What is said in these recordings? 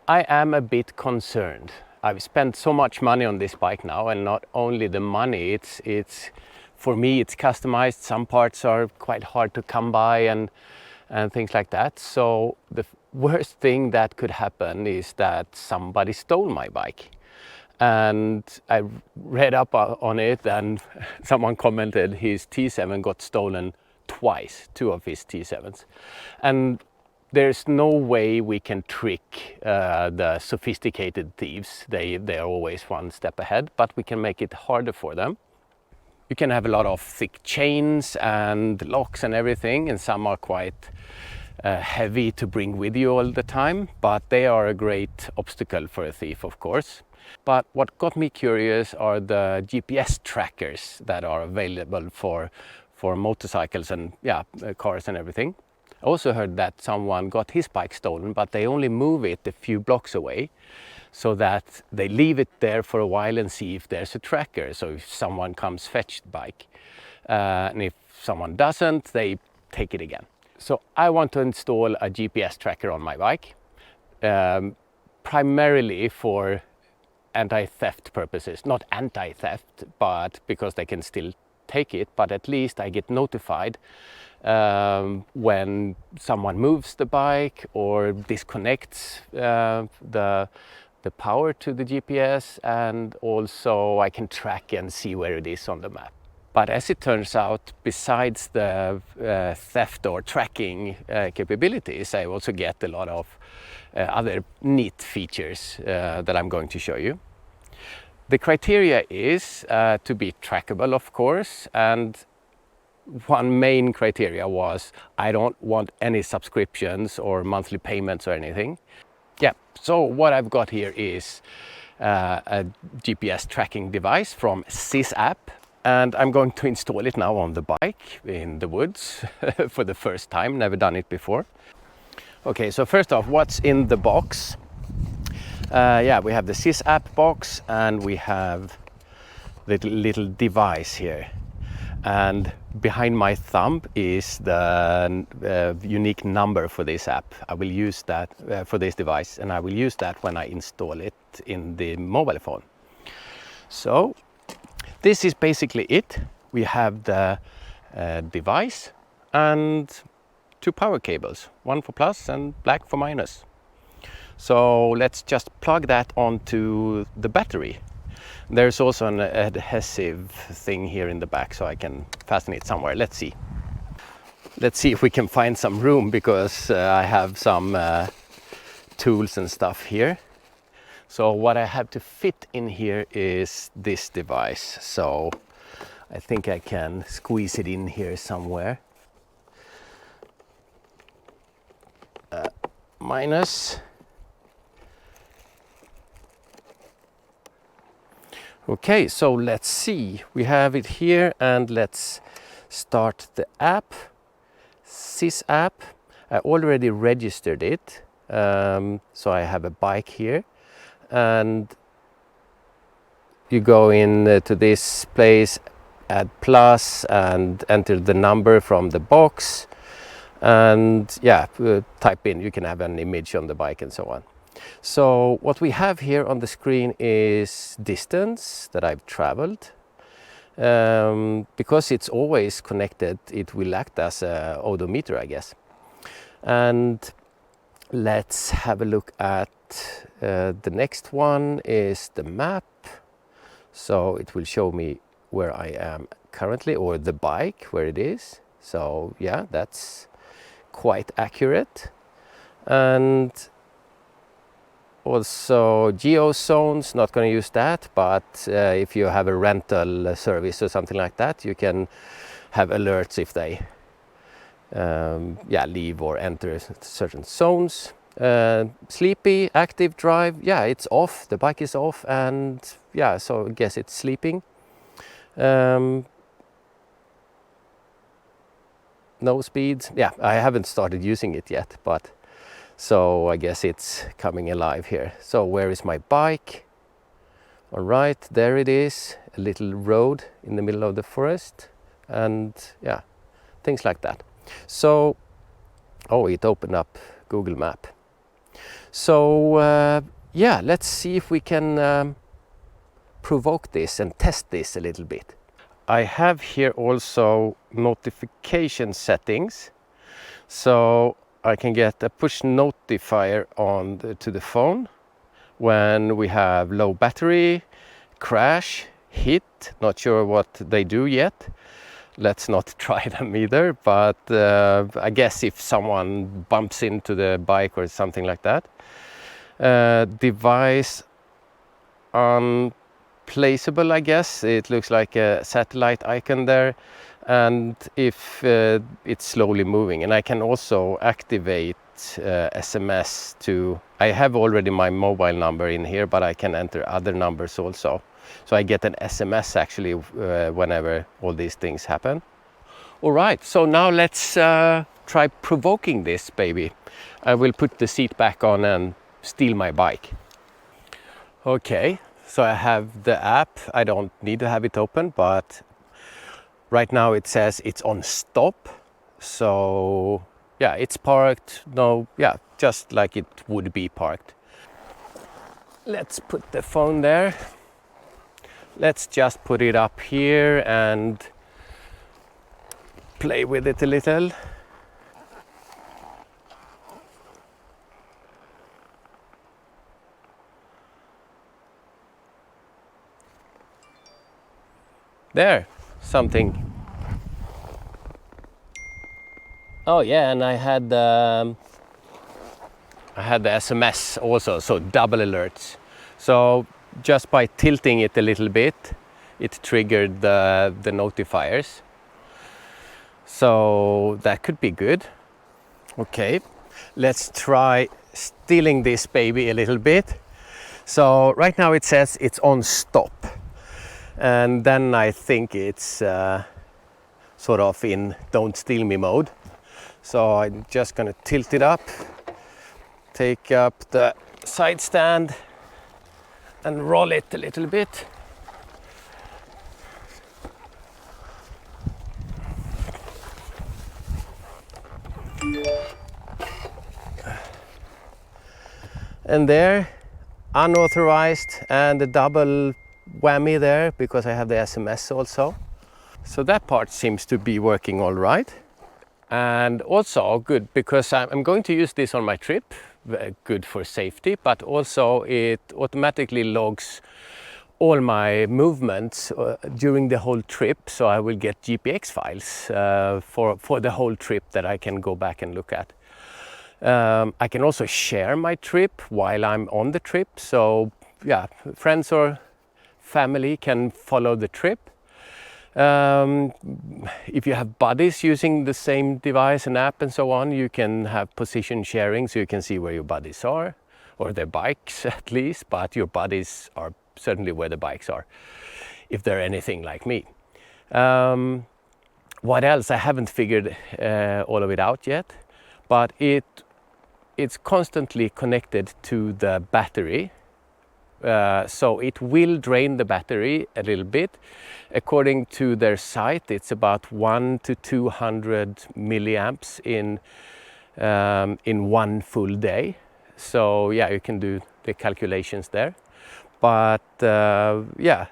I am a bit concerned. I've spent so much money on this bike now, and not only the money, it's for me it's customized. Some parts are quite hard to come by and things like that. So the worst thing that could happen is that somebody stole my bike. And I read up on it, and someone commented his T7 got stolen twice, two of his T7s. And there's no way we can trick the sophisticated thieves. They're always one step ahead, but we can make it harder for them. You can have a lot of thick chains and locks and everything, and some are quite heavy to bring with you all the time, but they are a great obstacle for a thief, of course. But what got me curious are the GPS trackers that are available for motorcycles and cars and everything. I also heard that someone got his bike stolen, but they only move it a few blocks away, so that they leave it there for a while and see if there's a tracker. So if someone comes fetch the bike, and if someone doesn't, they take it again. So I want to install a GPS tracker on my bike, primarily for anti-theft purposes. Not anti-theft, but because they can still take it, but at least I get notified when someone moves the bike or disconnects the power to the GPS, and also I can track and see where it is on the map. But as it turns out, besides the theft or tracking capabilities, I also get a lot of other neat features that I'm going to show you. The criteria is to be trackable, of course, and one main criteria was I don't want any subscriptions or monthly payments or anything. Yeah, so what I've got here is a GPS tracking device from Sizzapp, and I'm going to install it now on the bike in the woods for the first time, never done it before. Okay, so first off, what's in the box? We have the Sizzapp box, and we have the little device here. And behind my thumb is the unique number for this app. I will use that for this device, and I will use that when I install it in the mobile phone. So this is basically it. We have the device and two power cables, one for plus and black for minus. So let's just plug that onto the battery. There's also an adhesive thing here in the back, so I can fasten it somewhere. Let's see. Let's see if we can find some room, because I have some tools and stuff here. So what I have to fit in here is this device. So I think I can squeeze it in here somewhere. Minus. Okay, so let's see. We have it here, and let's start the app. Sizzapp. I already registered it, so I have a bike here, and you go in to this place, add plus, and enter the number from the box, and type in. You can have an image on the bike and so on. So what we have here on the screen is distance that I've traveled. Because it's always connected, it will act as an odometer, I guess. And let's have a look at the next one is the map. So it will show me where I am currently, or the bike, where it is. So yeah, that's quite accurate. And also geo zones, not going to use that, but if you have a rental service or something like that, you can have alerts if they leave or enter certain zones. Sleepy, active drive, it's off, the bike is off, and so I guess it's sleeping. No speed, I haven't started using it yet, but so I guess it's coming alive here. So where is my bike? All right, there it is, a little road in the middle of the forest, and things like that. So, it opened up Google Map. So yeah, let's see if we can provoke this and test this a little bit. I have here also notification settings, so I can get a push notifier on to the phone when we have low battery, crash, hit. Not sure what they do yet. Let's not try them either, but I guess if someone bumps into the bike or something like that. Device unplaceable, I guess. It looks like a satellite icon there, and if it's slowly moving. And I can also activate SMS to, I have already my mobile number in here, but I can enter other numbers also. So I get an SMS actually whenever all these things happen. All right, so now let's try provoking this baby. I will put the seat back on and steal my bike. Okay, so I have the app. I don't need to have it open, but right now it says it's on stop. So yeah, it's parked. No, yeah, just like it would be parked. Let's put the phone there. Let's just put it up here and play with it a little. There, something. Oh yeah, and I had the SMS also, so double alerts. So just by tilting it a little bit, it triggered the notifiers. So that could be good. Okay, let's try stealing this baby a little bit. So right now it says it's on stop. And then I think it's sort of in don't steal me mode. So I'm just gonna tilt it up, take up the side stand and roll it a little bit. And there, unauthorized, and a double whammy there because I have the SMS also. So that part seems to be working all right. And also good because I'm going to use this on my trip, good for safety, but also it automatically logs all my movements during the whole trip, so I will get GPX files for the whole trip that I can go back and look at. I can also share my trip while I'm on the trip, so yeah, friends or family can follow the trip. If you have buddies using the same device and app and so on, you can have position sharing, so you can see where your buddies are, or their bikes at least, but your buddies are certainly where the bikes are, if they're anything like me. What else? I haven't figured all of it out yet, but it's constantly connected to the battery. So it will drain the battery a little bit. According to their site, it's about 100 to 200 milliamps in one full day. So yeah, you can do the calculations there. But yeah,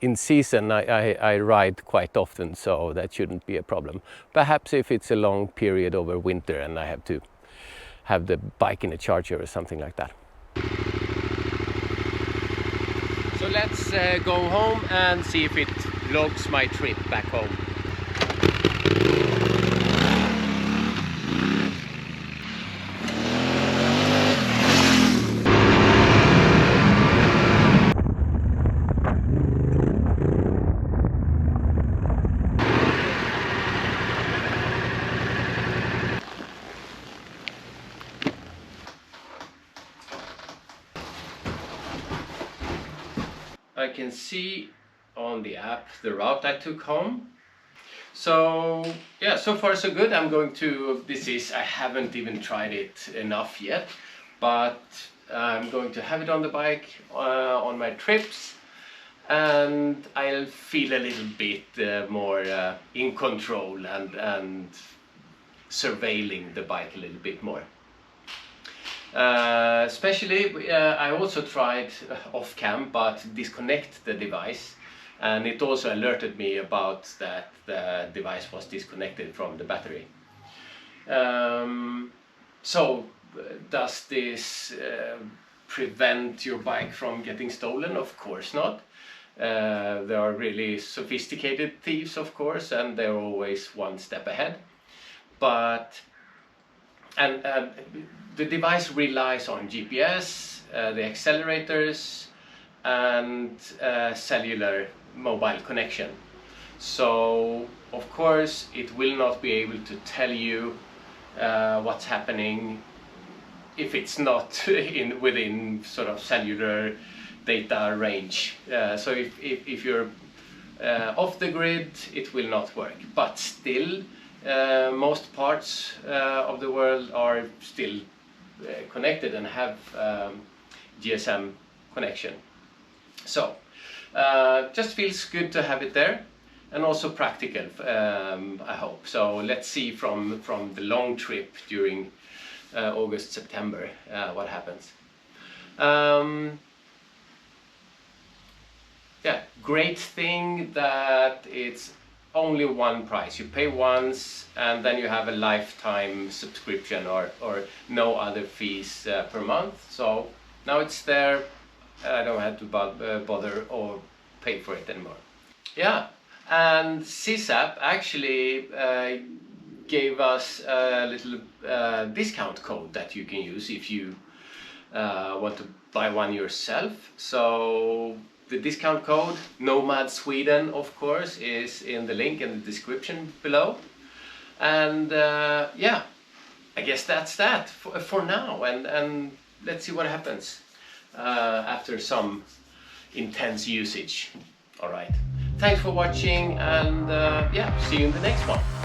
in season I ride quite often, so that shouldn't be a problem. Perhaps if it's a long period over winter and I have to have the bike in a charger or something like that. So let's go home and see if it logs my trip back home. I can see on the app the route I took home. So yeah, so far so good. I haven't even tried it enough yet, but I'm going to have it on the bike on my trips, and I'll feel a little bit more in control and surveilling the bike a little bit more. Especially, I also tried off cam, but disconnect the device, and it also alerted me about that the device was disconnected from the battery. So, does this prevent your bike from getting stolen? Of course not. There are really sophisticated thieves, of course, and they're always one step ahead. But the device relies on GPS, the accelerators, and cellular mobile connection. So, of course, it will not be able to tell you what's happening if it's not within sort of cellular data range. So if you're off the grid, it will not work. But still, most parts of the world are still connected and have GSM connection. So just feels good to have it there, and also practical, I hope. So let's see from the long trip during August, September, what happens. Yeah, great thing that it's only one price. You pay once and then you have a lifetime subscription or no other fees per month. So now it's there. I don't have to bother or pay for it anymore. Yeah, and Sizzapp actually gave us a little discount code that you can use if you want to buy one yourself. So the discount code, Nomad Sweden, of course, is in the link in the description below. And yeah, I guess that's that for now, and let's see what happens after some intense usage. All right, thanks for watching, and yeah, see you in the next one.